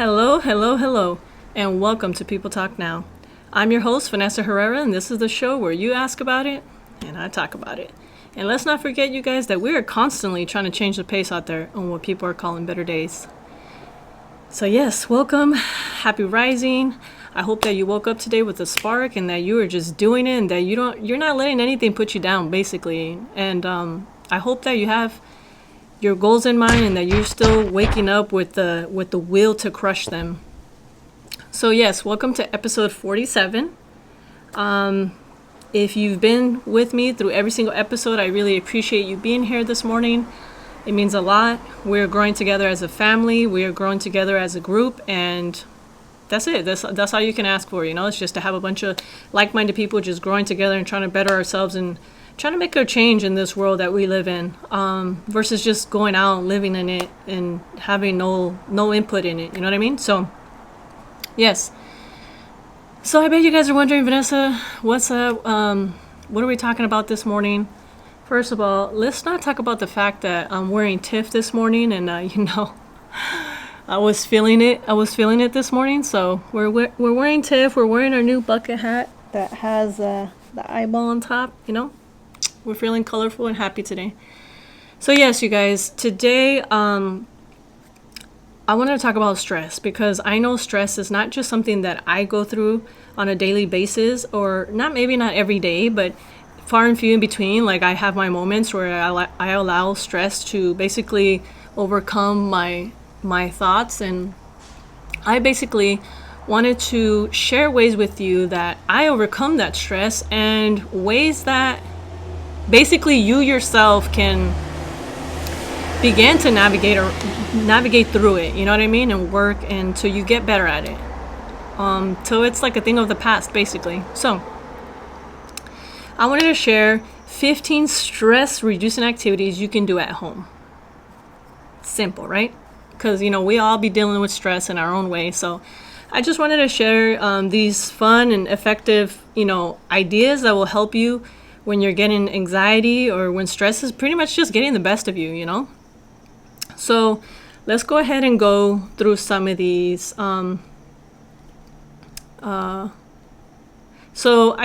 Hello, hello, hello, and welcome to People Talk Now. I'm your host, Vanessa Herrera, and this is the show where you ask about it and I talk about it. And let's not forget, you guys, that we are constantly trying to change the pace out there on what people are calling better days. So yes, welcome, happy rising. I hope that you woke up today with a spark and that you are just doing it and that you're not letting anything put you down, basically. And I hope that you have your goals in mind and that you're still waking up with the will to crush them. So yes, welcome to episode 47. If you've been with me through every single episode, I really appreciate you being here this morning. It means a lot. We're growing together as a family. We are growing together as a group, and that's it. That's all you can ask for, It's just to have a bunch of like-minded people just growing together and trying to better ourselves and trying to make a change in this world that we live in, versus just going out and living in it and having no input in it. You know what I mean? So, yes. So I bet you guys are wondering, Vanessa, what's up? What are we talking about this morning? First of all, let's not talk about the fact that I'm wearing Tiff this morning, and I was feeling it. I was feeling it this morning. So we're wearing Tiff. We're wearing our new bucket hat that has the eyeball on top. We're feeling colorful and happy today. So yes, you guys, today I wanted to talk about stress, because I know stress is not just something that I go through on a daily basis, or maybe not every day, but far and few in between. Like, I have my moments where I allow stress to basically overcome my thoughts, and I basically wanted to share ways with you that I overcome that stress and ways that basically you yourself can begin to navigate through it, you know what I mean, and work until you get better at it, till it's like a thing of the past, basically. So I wanted to share 15 stress reducing activities you can do at home. Simple, right? Because we all be dealing with stress in our own way. So I just wanted to share these fun and effective ideas that will help you when you're getting anxiety or when stress is pretty much just getting the best of you. So let's go ahead and go through some of these. So I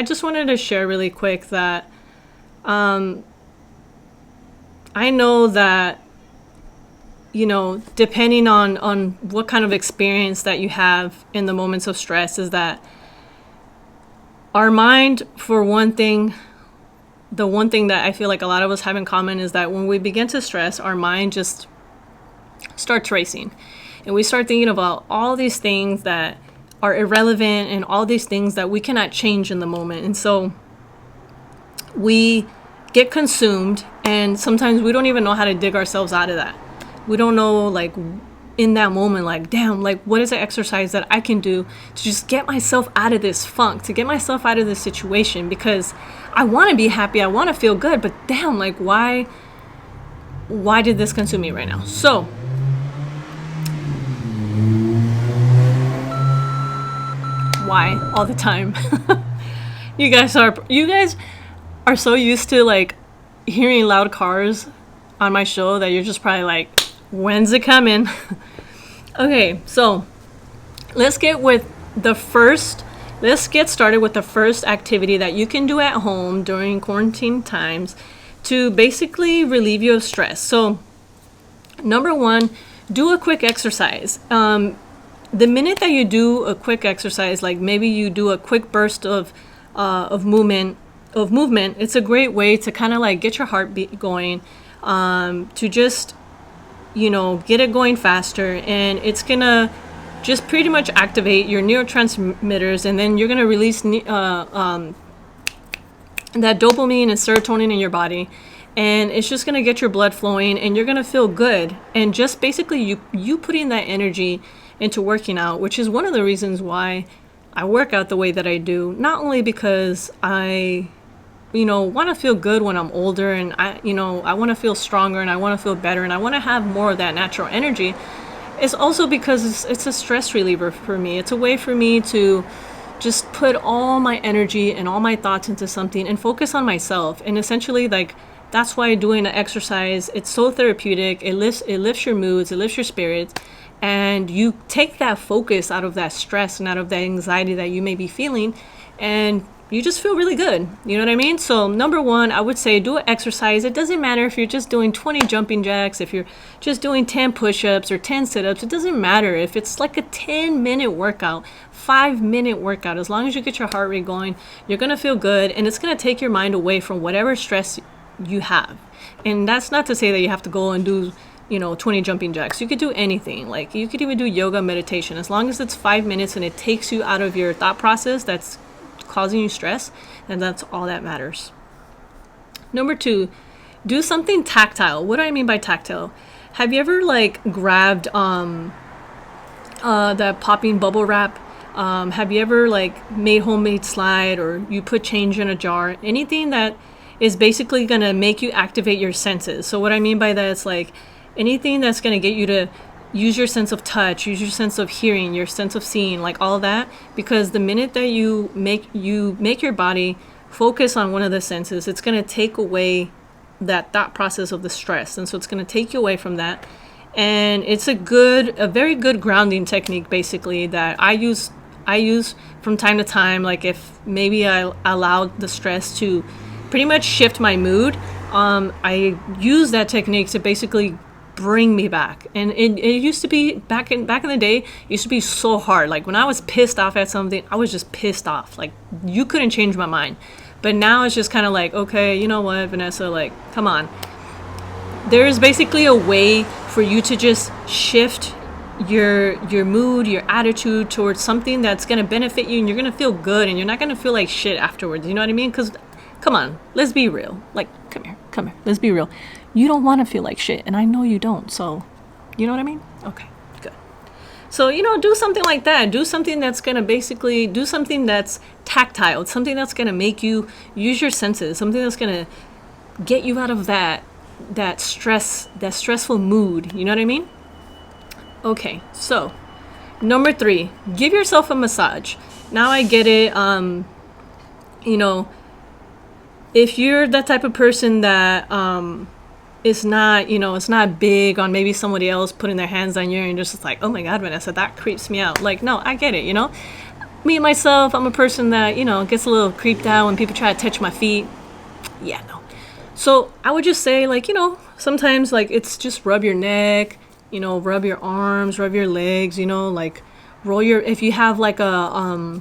just wanted to share really quick that I know that, depending on what kind of experience that you have in the moments of stress, is that our mind, for one thing, the one thing that I feel like a lot of us have in common is that when we begin to stress, our mind just starts racing. And we start thinking about all these things that are irrelevant and all these things that we cannot change in the moment. And so we get consumed, and sometimes we don't even know how to dig ourselves out of that. We don't know, like, in that moment, like, damn, like, what is the exercise that I can do to just get myself out of this funk, to get myself out of this situation? Because I want to be happy, I want to feel good, but damn, like, why did this consume me right now? So why all the time? you guys are so used to, like, hearing loud cars on my show that you're just probably like, when's it coming? Okay, so let's get started with the first activity that you can do at home during quarantine times to basically relieve you of stress. So number one, do a quick exercise. The minute that you do a quick exercise, like maybe you do a quick burst of movement, it's a great way to kind of like get your heartbeat going, to just get it going faster, and it's gonna just pretty much activate your neurotransmitters, and then you're gonna release that dopamine and serotonin in your body, and it's just gonna get your blood flowing, and you're gonna feel good. And just basically you putting that energy into working out, which is one of the reasons why I work out the way that I do. Not only because I want to feel good when I'm older, and I want to feel stronger, and I want to feel better, and I want to have more of that natural energy. It's also because it's a stress reliever for me. It's a way for me to just put all my energy and all my thoughts into something and focus on myself. And essentially, like, that's why doing an exercise, it's so therapeutic. It lifts your moods, it lifts your spirits, and you take that focus out of that stress and out of that anxiety that you may be feeling, and you just feel really good. You know what I mean? So number one, I would say do an exercise. It doesn't matter if you're just doing 20 jumping jacks, if you're just doing 10 push-ups or 10 sit-ups. It doesn't matter if it's like a 10-minute workout, 5-minute workout. As long as you get your heart rate going, you're going to feel good, and it's going to take your mind away from whatever stress you have. And that's not to say that you have to go and do 20 jumping jacks. You could do anything. Like, you could even do yoga, meditation. As long as it's 5 minutes and it takes you out of your thought process that's causing you stress, and that's all that matters. Number two, do something tactile. What do I mean by tactile? Have you ever like grabbed that popping bubble wrap? Have you ever like made homemade slide, or you put change in a jar? Anything that is basically going to make you activate your senses. So what I mean by that is like anything that's going to get you to use your sense of touch, use your sense of hearing, your sense of seeing, like all that. Because the minute that you make your body focus on one of the senses, it's going to take away that thought process of the stress. And so it's going to take you away from that. And it's a very good grounding technique, basically, that I use from time to time. Like if maybe I allowed the stress to pretty much shift my mood, I use that technique to basically bring me back. And it used to be back in the day, it used to be so hard. Like when I was pissed off at something, I was just pissed off. Like you couldn't change my mind. But now it's just kind of like, okay, you know what, Vanessa, like, come on. There's basically a way for you to just shift your mood, your attitude towards something that's going to benefit you, and you're going to feel good, and you're not going to feel like shit afterwards. You know what I mean? Because come on, let's be real. Like, come here. Let's be real. You don't want to feel like shit, and I know you don't. So, you know what I mean? Okay, good. So, do something like that. Do something that's going to basically do something that's tactile. It's something that's going to make you use your senses. Something that's going to get you out of that stressful mood. You know what I mean? Okay, so number 3, give yourself a massage. Now I get it. If you're that type of person that is not, it's not big on maybe somebody else putting their hands on you, and you're just like, oh my God, Vanessa, that creeps me out. Like, no, I get it. Me myself, I'm a person that gets a little creeped out when people try to touch my feet. Yeah, no. So I would just say, like, sometimes like it's just rub your neck, rub your arms, rub your legs, like roll if you have like a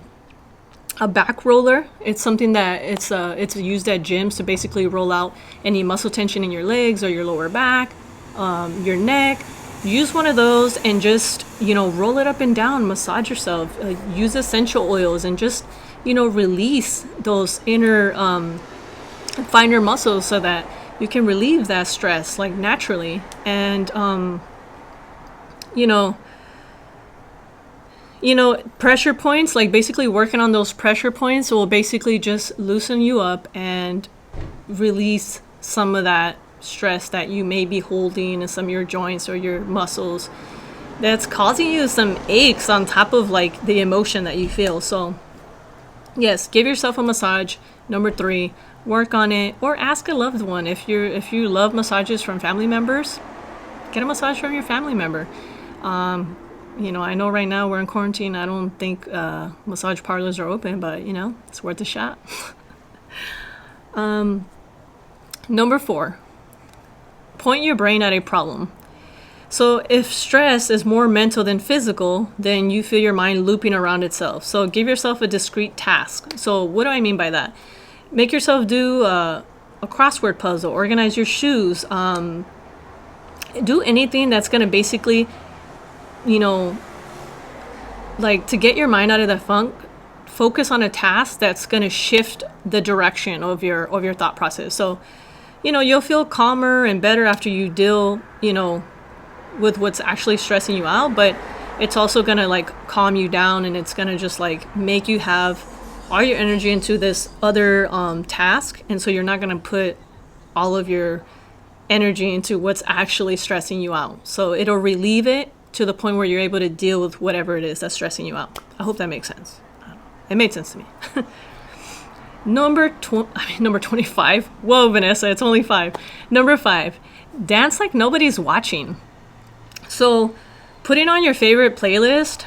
back roller. It's something that it's used at gyms to basically roll out any muscle tension in your legs or your lower back, your neck. Use one of those and just, roll it up and down, massage yourself, use essential oils, and just, release those inner, finer muscles so that you can relieve that stress like naturally. And, pressure points, like basically working on those pressure points will basically just loosen you up and release some of that stress that you may be holding in some of your joints or your muscles that's causing you some aches on top of like the emotion that you feel. So yes, give yourself a massage. Number 3, work on it, or ask a loved one. If you love massages from family members, get a massage from your family member. I know right now we're in quarantine. I don't think massage parlors are open, but it's worth a shot. Number 4, point your brain at a problem. So if stress is more mental than physical, then you feel your mind looping around itself. So give yourself a discrete task. So what do I mean by that? Make yourself do a crossword puzzle, organize your shoes, do anything that's going to basically, like to get your mind out of the funk. Focus on a task that's going to shift the direction of your thought process. So, you'll feel calmer and better after you deal, with what's actually stressing you out, but it's also going to like calm you down, and it's going to just like make you have all your energy into this other task. And so you're not going to put all of your energy into what's actually stressing you out. So it'll relieve it to the point where you're able to deal with whatever it is that's stressing you out. I hope that makes sense. It made sense to me. Number 25. Whoa, Vanessa, it's only 5. Number 5, dance like nobody's watching. So putting on your favorite playlist.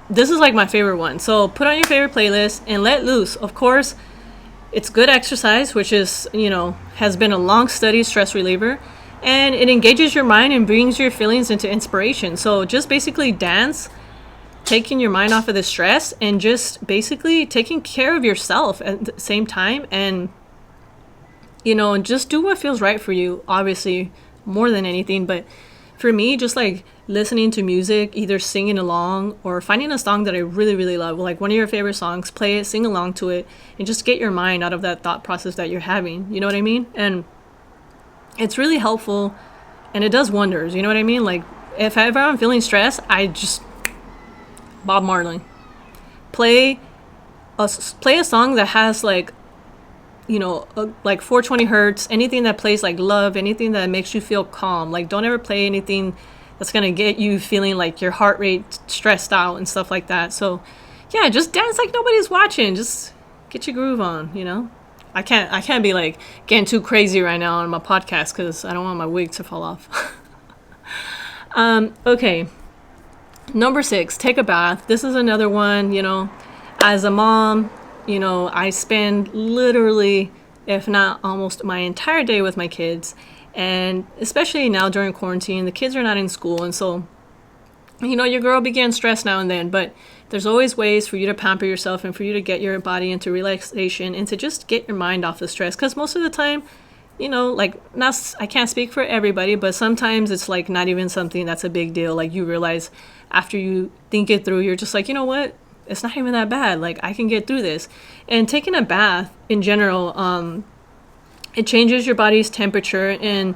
This is like my favorite one. So put on your favorite playlist and let loose. Of course, it's good exercise, which is, has been a long studied stress reliever. And it engages your mind and brings your feelings into inspiration. So just basically dance, taking your mind off of the stress, and just basically taking care of yourself at the same time. And, just do what feels right for you, obviously, more than anything. But for me, just like listening to music, either singing along or finding a song that I really, really love, like one of your favorite songs, play it, sing along to it, and just get your mind out of that thought process that you're having. You know what I mean? And it's really helpful, and it does wonders. You know what I mean? Like, if ever I'm feeling stressed, I just Bob Marley, play a song that has like, like 420 hertz, anything that plays like love, anything that makes you feel calm. Like, don't ever play anything that's gonna get you feeling like your heart rate stressed out and stuff like that. So yeah, just dance like nobody's watching. Just get your groove on. I can't be like getting too crazy right now on my podcast because I don't want my wig to fall off. Okay, number 6, take a bath. This is another one. As a mom, I spend literally, if not almost my entire day with my kids. And especially now during quarantine, the kids are not in school. And so, your girl be getting stressed now and then, but there's always ways for you to pamper yourself and for you to get your body into relaxation and to just get your mind off the stress. Because most of the time, I can't speak for everybody, but sometimes it's like not even something that's a big deal. Like, you realize after you think it through, you're just like, you know what? It's not even that bad. Like, I can get through this. And taking a bath in general, it changes your body's temperature, and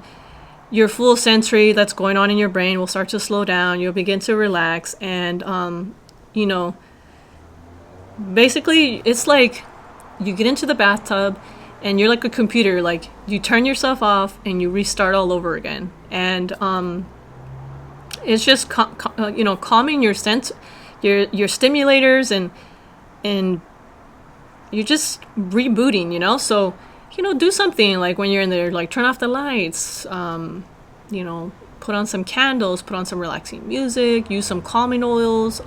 your full sensory that's going on in your brain will start to slow down. You'll begin to relax. And, basically it's like you get into the bathtub and you're like a computer. Like, you turn yourself off and you restart all over again. And, it's just, calming your sense, your stimulators, and you're just rebooting, so, do something like when you're in there, like turn off the lights, put on some candles, put on some relaxing music, use some calming oils,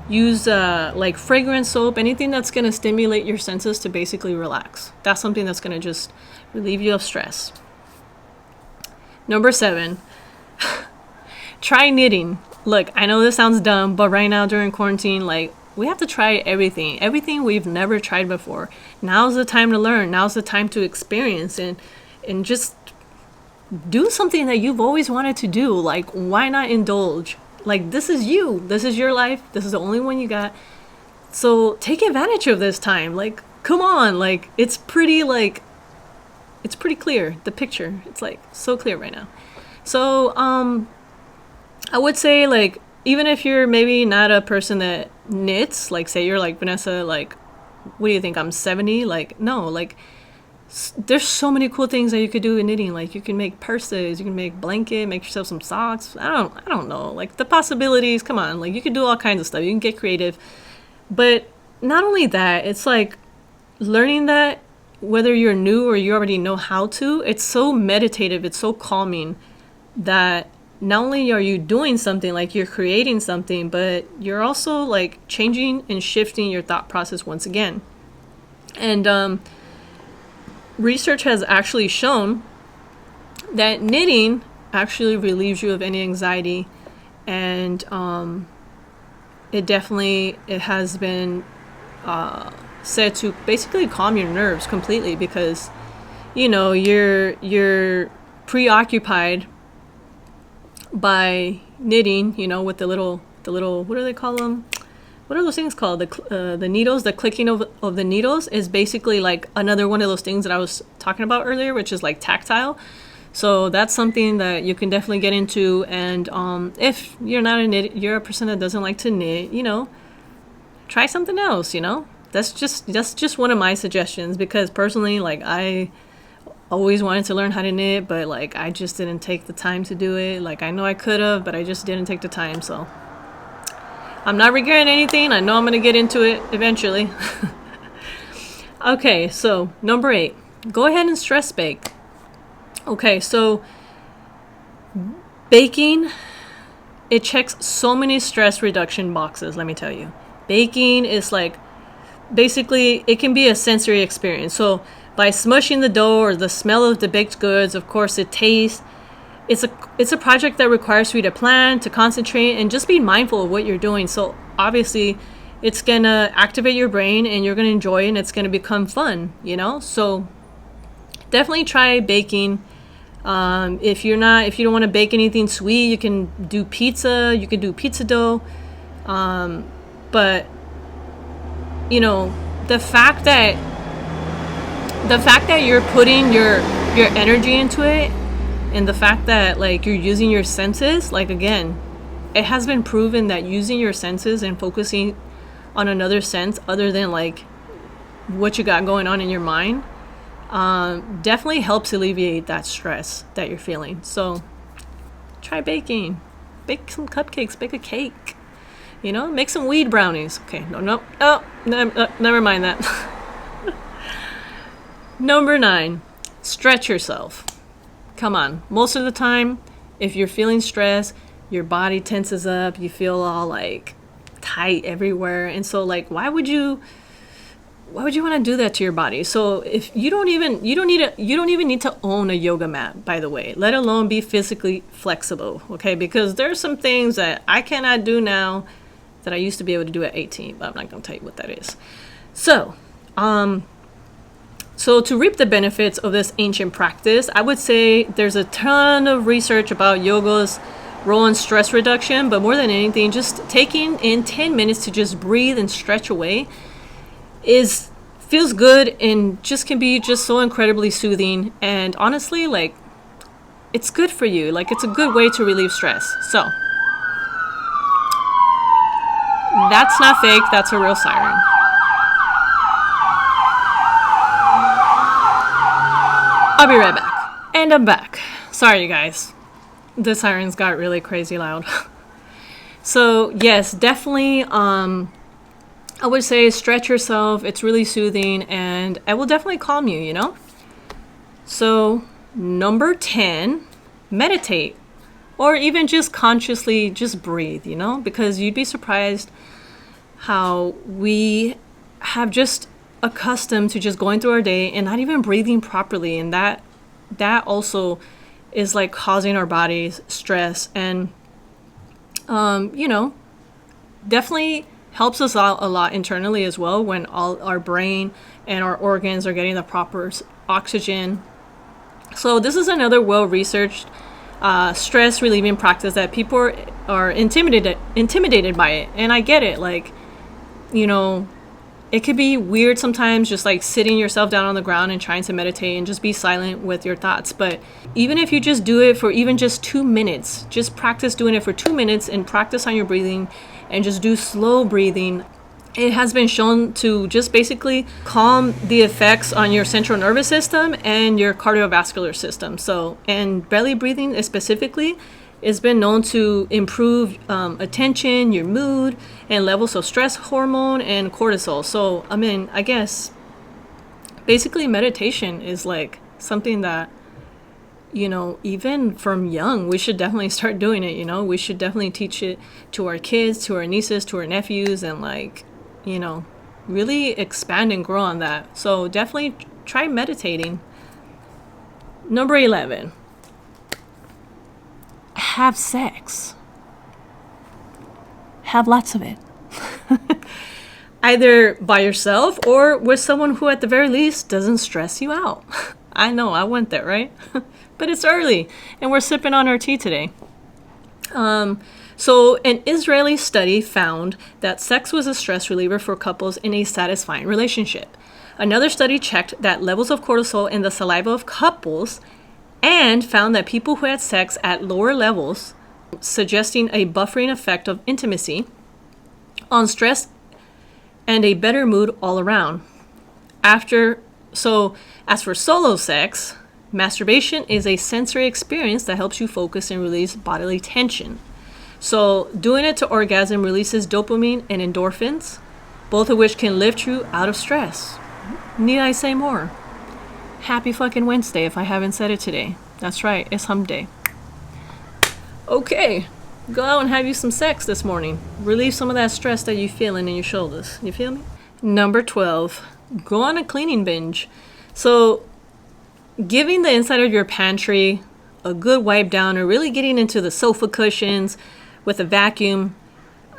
use like fragrance soap, anything that's going to stimulate your senses to basically relax. That's something that's going to just relieve you of stress. Number 7, try knitting. Look, I know this sounds dumb, but right now during quarantine, like, we have to try everything we've never tried before. Now's the time to learn. Now's the time to experience and just do something that you've always wanted to do. Like, why not indulge? Like, this is you. This is your life. This is the only one you got. So take advantage of this time. Like, come on. Like, it's pretty clear. The picture, it's like so clear right now. So, I would say, like, even if you're maybe not a person that knits, like, say you're like Vanessa, like, what do you think, I'm 70? Like, no, like, there's so many cool things that you could do in knitting. Like, you can make purses, you can make blanket, make yourself some socks. I don't know, like, the possibilities, come on, like, you can do all kinds of stuff. You can get creative. But not only that, it's like learning that, whether you're new or you already know how to, it's so meditative, it's so calming that not only are you doing something, like you're creating something, but you're also like changing and shifting your thought process once again. And research has actually shown that knitting actually relieves you of any anxiety, and it has been said to basically calm your nerves completely, because you're preoccupied by knitting, with the little what do they call them? What are those things called? The needles, the clicking of the needles is basically like another one of those things that I was talking about earlier, which is like tactile. So that's something that you can definitely get into. And if you're not you're a person that doesn't like to knit, try something else. That's just one of my suggestions, because personally, like, I always wanted to learn how to knit, but like, I just didn't take the time to do it. Like, I know I could have, but I just didn't take the time. So I'm not regretting anything. I know I'm going to get into it eventually. Okay, so number 8, go ahead and stress bake. Okay, so baking it checks so many stress reduction boxes, let me tell you. Baking is like, basically, it can be a sensory experience. So by smushing the dough or the smell of the baked goods, of course, it tastes. It's a project that requires you to plan, to concentrate, and just be mindful of what you're doing. So obviously, it's gonna activate your brain, and you're gonna enjoy it, and it's gonna become fun. So definitely try baking. If you don't want to bake anything sweet, you can do pizza. You can do pizza dough. But the fact that you're putting your energy into it, and the fact that like you're using your senses, like again, it has been proven that using your senses and focusing on another sense other than like what you got going on in your mind, definitely helps alleviate that stress that you're feeling. So try baking. Bake some cupcakes, bake a cake, make some weed brownies. Okay, never mind that. Number 9, stretch yourself. Come on. Most of the time, if you're feeling stress, your body tenses up, you feel all like tight everywhere. And so like, why would you want to do that to your body? So if you don't even need to own a yoga mat, by the way, let alone be physically flexible. Okay. Because there's some things that I cannot do now that I used to be able to do at 18, but I'm not going to tell you what that is. So to reap the benefits of this ancient practice, I would say there's a ton of research about yoga's role in stress reduction, but more than anything, just taking in 10 minutes to just breathe and stretch away feels good and just can be just so incredibly soothing. And honestly, like, it's good for you. Like, it's a good way to relieve stress. So that's not fake. That's a real siren. I'll be right back. And I'm back. Sorry, you guys. The sirens got really crazy loud. So, yes, definitely, I would say stretch yourself. It's really soothing, and it will definitely calm you, So, number 10, meditate. Or even just consciously just breathe, because you'd be surprised how we have just accustomed to just going through our day and not even breathing properly, and that also is like causing our bodies stress, and definitely helps us out a lot internally as well when all our brain and our organs are getting the proper oxygen. So this is another well-researched stress relieving practice that people are intimidated by it, and I get it. Like, it could be weird sometimes, just like sitting yourself down on the ground and trying to meditate and just be silent with your thoughts. But even if you just do it for even just 2 minutes, just practice doing it for 2 minutes and practice on your breathing and just do slow breathing. It has been shown to just basically calm the effects on your central nervous system and your cardiovascular system. So, and belly breathing specifically, it's been known to improve attention, your mood, and levels of stress hormone and cortisol. So, I mean, I guess basically meditation is like something that, even from young, we should definitely start doing it. We should definitely teach it to our kids, to our nieces, to our nephews, and like, really expand and grow on that. So definitely try meditating. Number 11. Have sex. Have lots of it. Either by yourself or with someone who at the very least doesn't stress you out. I know, I went there, right? But it's early and we're sipping on our tea today. So an Israeli study found that sex was a stress reliever for couples in a satisfying relationship. Another study checked that levels of cortisol in the saliva of couples and found that people who had sex at lower levels, suggesting a buffering effect of intimacy on stress and a better mood all around. So as for solo sex, masturbation is a sensory experience that helps you focus and release bodily tension. So doing it to orgasm releases dopamine and endorphins, both of which can lift you out of stress. Need I say more? Happy fucking Wednesday if I haven't said it today. That's right, it's hump day. Okay, Go out and have you some sex this morning. Relieve some of that stress that you're feeling in your shoulders. You feel me? Number 12, go on a cleaning binge. So giving the inside of your pantry a good wipe down, or really getting into the sofa cushions with a vacuum,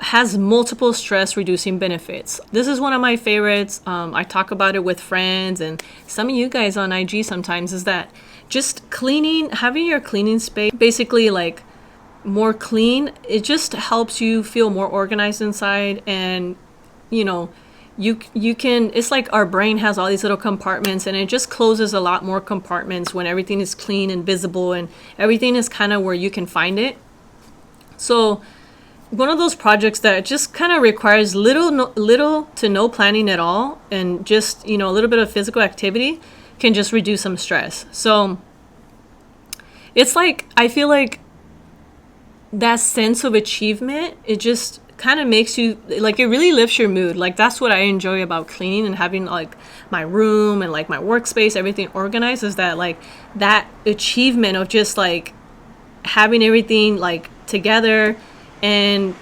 has multiple stress reducing benefits. This is one of my favorites. I talk about it with friends and some of you guys on IG sometimes, is that just cleaning, having your cleaning space basically like more clean, it just helps you feel more organized inside. And you know, you can, it's like our brain has all these little compartments, and it just closes a lot more compartments when everything is clean and visible and everything is kind of where you can find it. So one of those projects that just kind of requires little to no planning at all, and just, you know, a little bit of physical activity can just reduce some stress. So it's like, I feel like that sense of achievement, it just kind of makes you, like, it really lifts your mood. Like, that's what I enjoy about cleaning and having like my room and like my workspace, everything organized, is that like that achievement of just like having everything like together. And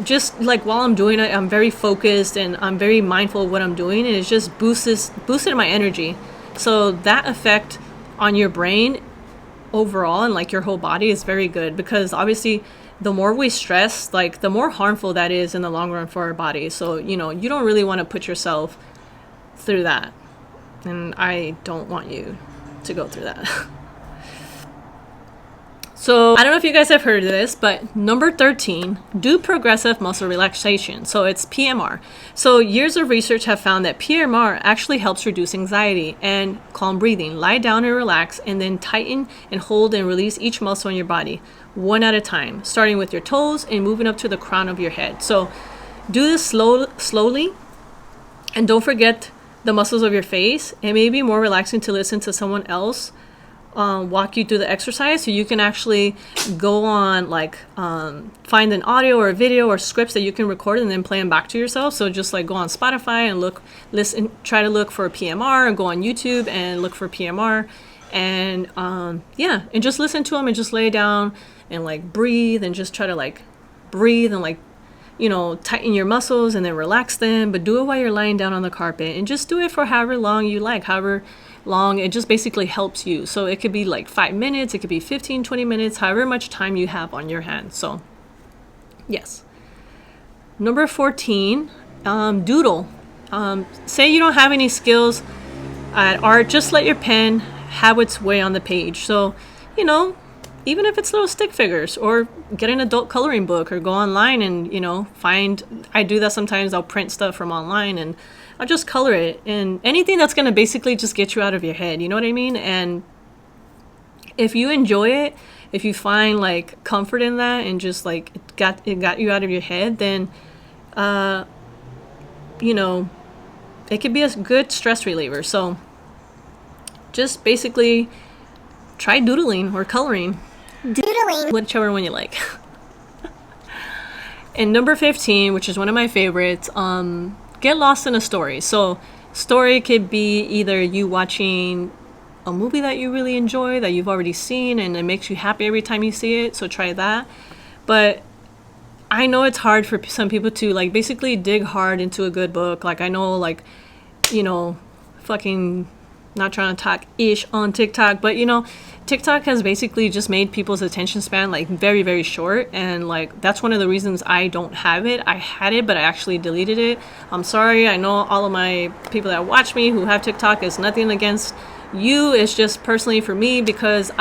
just like while I'm doing it, I'm very focused and I'm very mindful of what I'm doing, and it just boosted my energy. So that effect on your brain overall and like your whole body is very good, because obviously the more we stress, like the more harmful that is in the long run for our body. So, you know, you don't really want to put yourself through that, and I don't want you to go through that. So I don't know if you guys have heard of this, but number 13, do progressive muscle relaxation. So it's PMR. So years of research have found that PMR actually helps reduce anxiety and calm breathing. Lie down and relax, and then tighten and hold and release each muscle in your body, one at a time, starting with your toes and moving up to the crown of your head. So do this slowly, and don't forget the muscles of your face. It may be more relaxing to listen to someone else walk you through the exercise, so you can actually go on like find an audio or a video or scripts that you can record and then play them back to yourself. So just like go on Spotify and try to look for a PMR, and go on YouTube and look for PMR, and and just listen to them and just lay down and like breathe, and just try to like breathe and like, you know, tighten your muscles and then relax them. But do it while you're lying down on the carpet, and just do it for however long you like, however long it just basically helps you. So it could be like 5 minutes, it could be 15, 20 minutes, however much time you have on your hands. So yes. Number 14, doodle. Say you don't have any skills at art, just let your pen have its way on the page. So, you know, even if it's little stick figures, or get an adult coloring book, or go online and, you know, I do that sometimes. I'll print stuff from online and I'll just color it, and anything that's going to basically just get you out of your head. You know what I mean? And if you enjoy it, if you find like comfort in that, and just like it got you out of your head, then, you know, it could be a good stress reliever. So just basically try doodling or coloring. Whichever one you like. And number 15, which is one of my favorites, get lost in a story. So story could be either you watching a movie that you really enjoy, that you've already seen, and it makes you happy every time you see it. So try that. But I know it's hard for some people to like basically dig hard into a good book. Like I know, like, you know, fucking not trying to talk ish on TikTok, but you know, TikTok has basically just made people's attention span like very, very short. And like, that's one of the reasons I don't have it. I had it, but I actually deleted it. I'm sorry. I know all of my people that watch me who have TikTok, is nothing against you. It's just personally for me, because,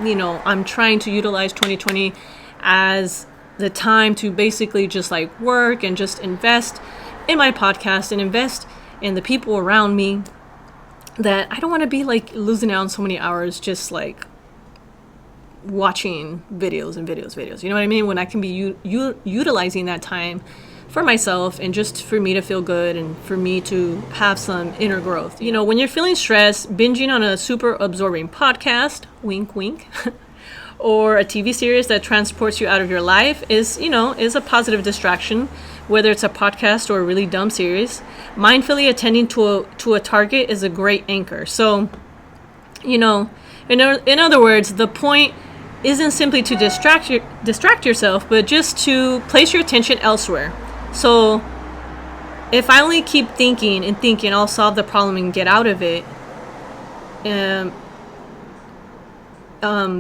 you know, I'm trying to utilize 2020 as the time to basically just like work and just invest in my podcast and invest in the people around me, that I don't want to be like losing out on so many hours just like watching videos. You know what I mean? When I can be utilizing that time for myself, and just for me to feel good, and for me to have some inner growth. You know, when you're feeling stressed, binging on a super absorbing podcast, wink, wink, or a TV series that transports you out of your life is a positive distraction, whether it's a podcast or a really dumb series. Mindfully attending to a target is a great anchor. So, you know, in other words, the point isn't simply to distract yourself, but just to place your attention elsewhere. So if I only keep thinking and thinking I'll solve the problem and get out of it,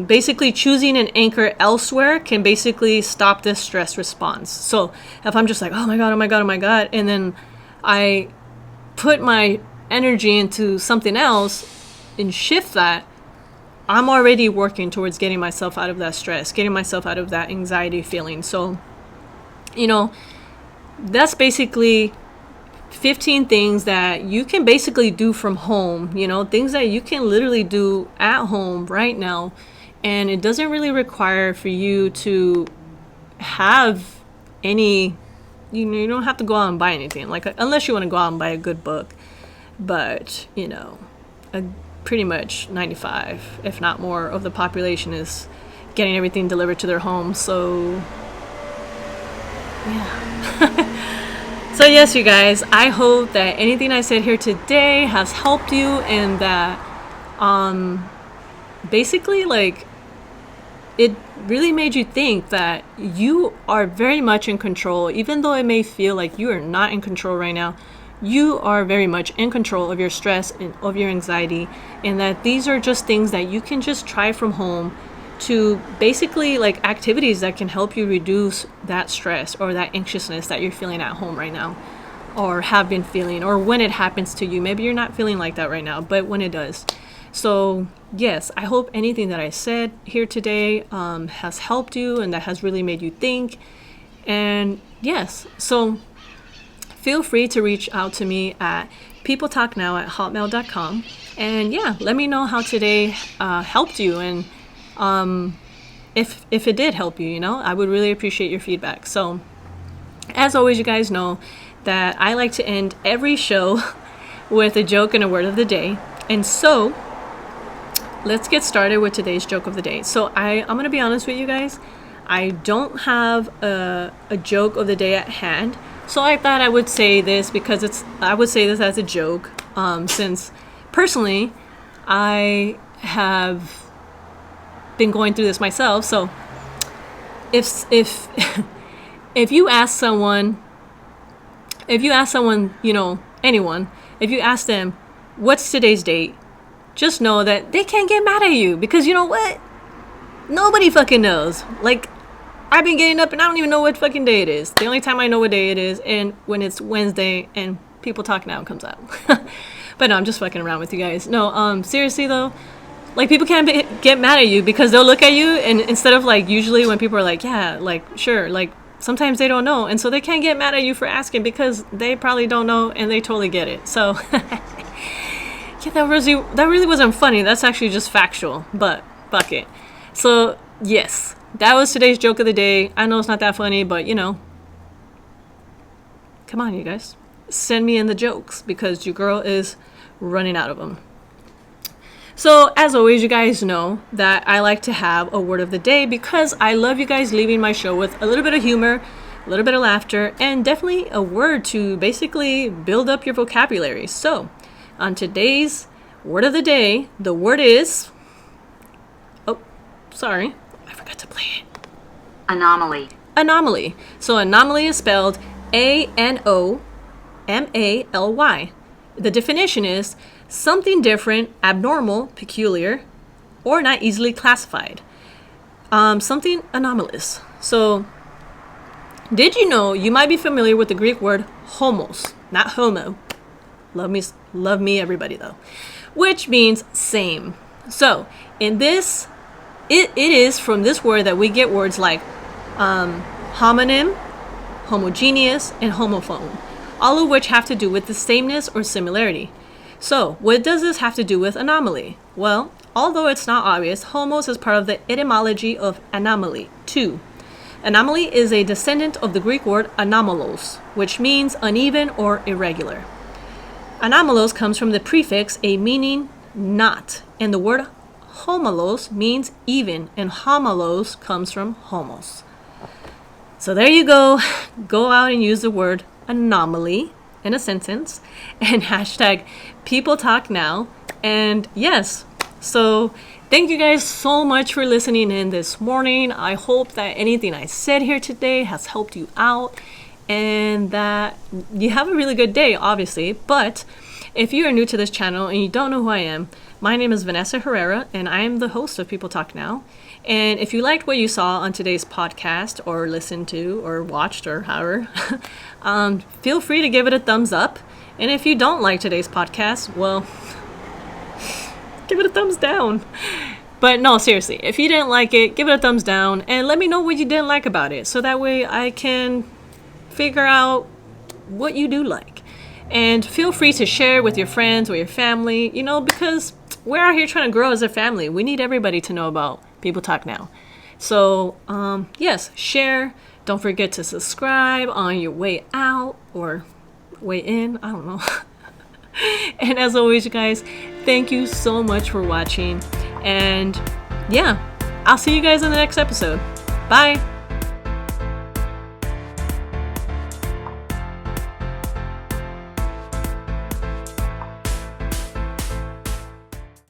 basically choosing an anchor elsewhere can basically stop this stress response. So if I'm just like, oh my god, and then I put my energy into something else and shift that, I'm already working towards getting myself out of that stress, getting myself out of that anxiety feeling. So, that's basically 15 things that you can basically do from home, things that you can literally do at home right now. And it doesn't really require for you to have any, you don't have to go out and buy anything, like, unless you want to go out and buy a good book. But, pretty much 95, if not more, of the population is getting everything delivered to their home. So, yeah. So yes, you guys, I hope that anything I said here today has helped you, and that basically, like, it really made you think that you are very much in control. Even though it may feel like you are not in control right now, you are very much in control of your stress and of your anxiety, and that these are just things that you can just try from home, to basically, like, activities that can help you reduce that stress or that anxiousness that you're feeling at home right now, or have been feeling, or when it happens to you. Maybe you're not feeling like that right now, but when it does. So yes, I hope anything that I said here today has helped you, and that has really made you think. And yes, so feel free to reach out to me at peopletalknow@hotmail.com. And yeah, let me know how today helped you, and if it did help you, I would really appreciate your feedback. So as always, you guys know that I like to end every show with a joke and a word of the day. And so let's get started with today's joke of the day. So I'm going to be honest with you guys. I don't have a joke of the day at hand. So I thought I would say this because I would say this as a joke, since personally I have been going through this myself. So if if you ask someone, anyone, if you ask them what's today's date, just know that they can't get mad at you, because you know what? Nobody fucking knows. Like, I've been getting up and I don't even know what fucking day it is. The only time I know what day it is, and when it's Wednesday and People Talk Now comes out. But no, I'm just fucking around with you guys. No, seriously though, like, people can't get mad at you, because they'll look at you, and instead of, like, usually when people are like, yeah, like, sure, like, sometimes they don't know, and so they can't get mad at you for asking, because they probably don't know and they totally get it. So yeah, that really wasn't funny. That's actually just factual, but fuck it. So yes, that was today's joke of the day. I know it's not that funny, but come on, you guys, send me in the jokes, because your girl is running out of them. So as always, you guys know that I like to have a word of the day, because I love you guys leaving my show with a little bit of humor, a little bit of laughter, and definitely a word to basically build up your vocabulary. So on today's word of the day, the word is, oh, sorry, I forgot to play it. Anomaly. Anomaly. So anomaly is spelled A-N-O-M-A-L-Y. The definition is something different, abnormal, peculiar, or not easily classified. Something anomalous. So did you know you might be familiar with the Greek word homos, not homo. Love me everybody though, which means same. So in this, it is from this word that we get words like homonym, homogeneous, and homophone, all of which have to do with the sameness or similarity. So what does this have to do with anomaly? Well, although it's not obvious, homos is part of the etymology of anomaly too. Anomaly is a descendant of the Greek word anomalos, which means uneven or irregular. Anomalos comes from the prefix a meaning not, and the word homolos means even, and homolos comes from homos. So there you go. Go out and use the word anomaly in a sentence, and hashtag People Talk Now. And yes, So thank you guys so much for listening in this morning. I hope that anything I said here today has helped you out and that you have a really good day, obviously. But if you are new to this channel and you don't know who I am, my name is Vanessa Herrera and I am the host of People Talk Now. And if you liked what you saw on today's podcast or listened to or watched or however, feel free to give it a thumbs up. And if you don't like today's podcast, well, give it a thumbs down. But no, seriously, if you didn't like it, give it a thumbs down and let me know what you didn't like about it. So that way I can figure out what you do like. And feel free to share with your friends or your family, because we're out here trying to grow as a family. We need everybody to know about People Talk Now. So, yes, share. Don't forget to subscribe on your way out or way in. I don't know. And as always, you guys, thank you so much for watching. And yeah, I'll see you guys in the next episode. Bye.